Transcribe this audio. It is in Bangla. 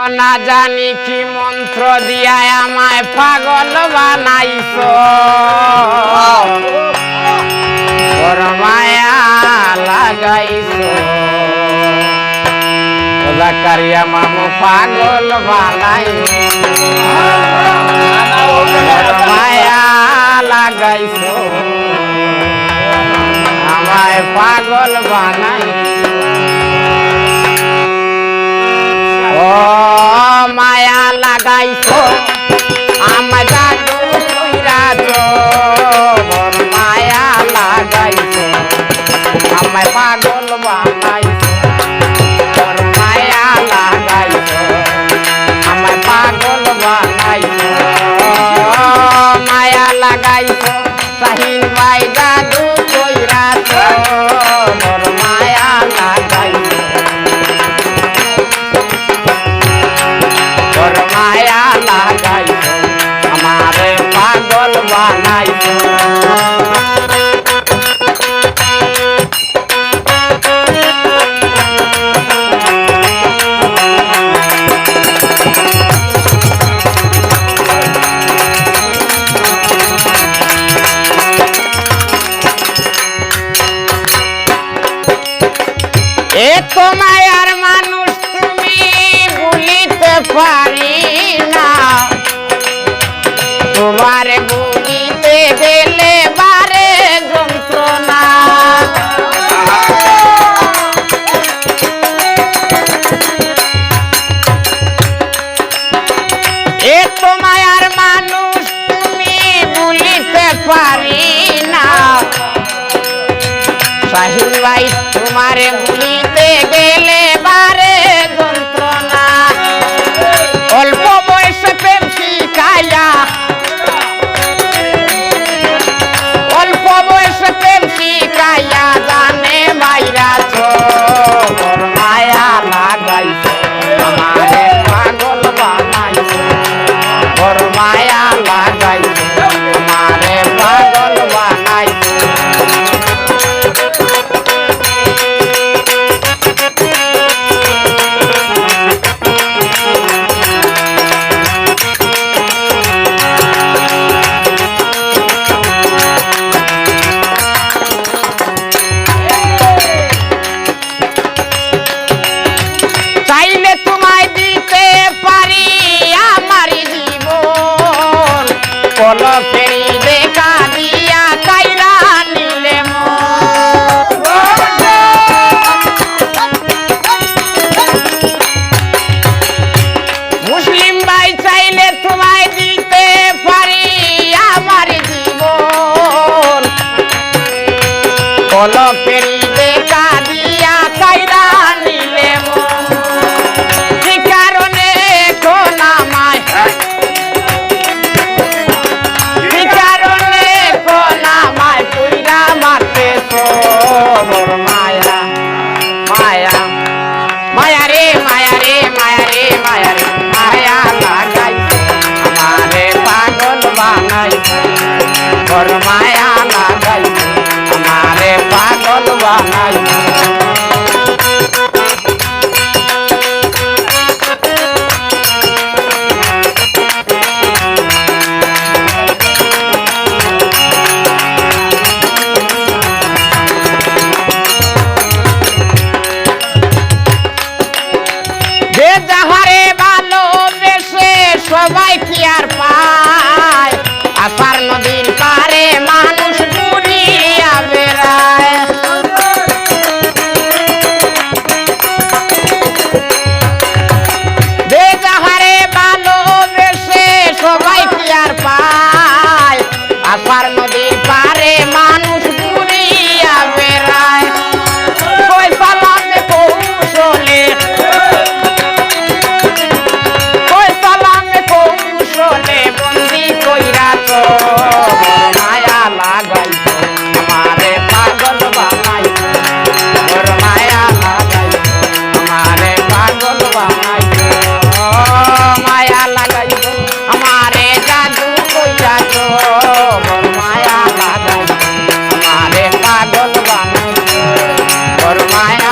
না জানি কি মন্ত্র দিয়া আমায় পাগল বানাইছো তোর মায়া লাগাইছো জাকারিয়া মামু পাগল বানাইছো তোর মায়া লাগাইছো আমায় পাগল বানাইছো ও মায়া লাগাইছো আমায় জাদু কইরাছো মোর মায়া লাগাইছো আমায় পাগল বানাইছো তোর মায়া লাগাইছো আমায় পাগল বানাইছো মায়া লাগাইছো সাহিল ভাই জাদু কইরাছো মোর মায়া লাগাইছো তোর মায়া লাগাইছো আমারে পাগল বানাইছো এত মায়ার মানুষ তুমি ভুলিতে পারি না তোমার ভুলিতে গেলে বারে যন্ত্রণা এত মায়ার মানুষ তুমি ভুলিতে পারি না সাহিল ভাই তোমারে ভুলিতে গেলে বারে যন্ত্রণা অল্প বয়সে প্রেম শিখাইয়া অল্প বয়সে প্রেম শিখাইয়া জানে মাইরাছো মোর মায়া লাগাইছো আমারে পাগল বানাইছো মোর মায়া লাগাইছো আমারে পাগল বানাইছো চাইলে তোমায় দিতে পারি আমার জীবন পলকেরই দেখা দিয়া কাইরা নিলে মুসলিম ভাই চাইলে তোমায় দিতে পারি আমার জীবন পলকেরই দেখা দিয়া কাইরা নিলে কি কারণে কোন আমায় কি কারণে কোন আমায় পুইরা মারতেছো মোর মায়া মায়া মায়া রে মায়া রে মায়া রে মায়া রে মায়া লাগাইছো আমারে পাগল বানাইছো মোর মায়া লাগাইছো আমারে পাগল বানাইছো যে যাহারে ভালোবেসে সবাই কি আর পায় আপার নদীর পারে মানুষ ঘুরিয়া বেড়ায় যে যাহারে ভালোবেসে সবাই কি আর পায় আপার নদীর পারে মানুষ ঘুরিয়া বেড়ায় কই পালামে কৌশলে বন্দি কইরাছো মায়া লাগাইছো আমারে পাগল বানাইছো মোর মায়া লাগাইছো আমারে পাগল বানাইছো মায়া লাগাইছো আমারে জাদু কইরাছো মোর মায়া লাগাইছো আমারে পাগল বানাইছো মোর মায়া